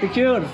Picture.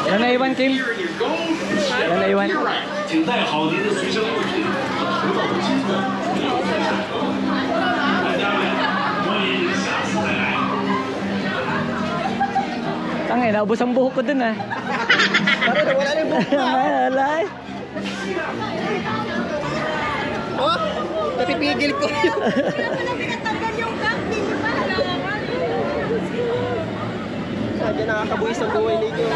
Yan na iwan, Kim. Yan na iwan. Tangay, naubos ang buhok ko dun ah. Parang nawala na yung buhok mo. Wala. Oh, napipigil ko yun. Pinatanggal yung gag, di ba? Sadya nakakabuhis ang buhay ninyo.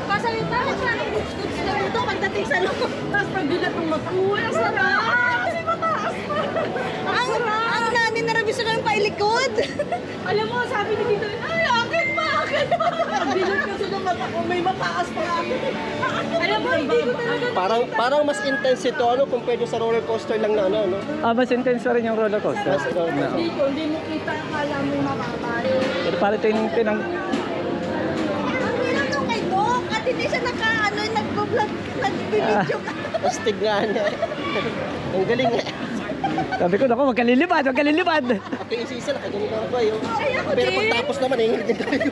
Kasabi, bakit parang goods na ito pagdating sa loob? Tapos pagbilat ng mag-uwi, ang sarap! Kasi mataas pa! Ang nanin na rabis na ng pailikod! Alam mo, sabi ni Tito, ay, akin pa! Akin pa! Pagbilat kasi ng mata ko, may mataas pa akin. Alam mo, hindi ko talaga... Parang mas intense ito compared sa roller coaster lang na ano. Mas intense pa rin yung roller coaster. Hindi mo kita, akala mo mapapay. Pero parang tinang... Ang hirap nung kay Doc, at hindi siya nag-vlog, nag-video ka. Astig nga niya. Ang galing eh. Sabi ko, naku, wag ka lilipad, wag ka lilipad. Ako yung isa, nakagaling ako ba yun? Ay, ako Pero din. pagtapos naman, hindi din tayo.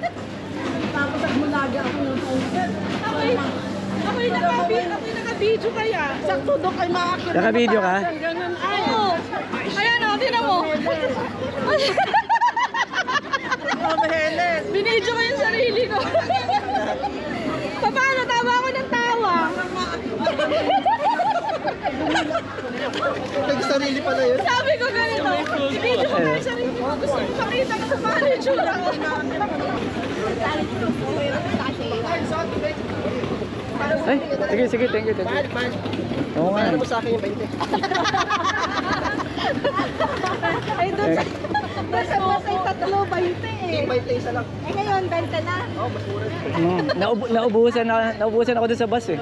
Tapos nagmulaga ako ng poster. Ako'y naka-video kaya. Sakto Doc ay makakita. Naka-video ka? Ganun. Ay, oo. Ayan o, tinan mo. Binidyo ko yung sarili ko. Paano? Tawa ako ng tawa. Nag-sarili pala yun. Sabi ko ganito. Binidyo ko yung sarili ko. Gusto ko pakita ko sa paano yung tsura ko. Ay, sige, thank you. Mahal. Oo nga. Ano mo sa akin yung 20? Ay, doon sa pasay tatlo, 20 eh. 20 isa lang. Eh ngayon, 20 na. Oo, mas mura. Naubusan ako dun sa bus eh.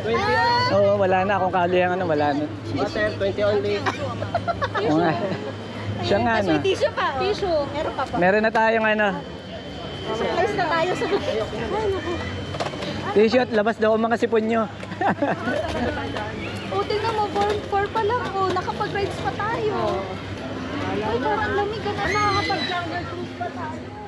20 Oo, wala na akong kalihang wala na. Butter, 20 only. Oo nga. Siya nga Tapos may tissue pa. Tissue. Meron pa pa. Meron na tayong Surprise na tayo sa... tissue at labas daw ang mga sipon nyo. O, tingnan mo, 4 pa lang. O, nakapag-rides pa tayo. Ay, parang lamig ka na. Nakakapag-jungle cruise pa tayo.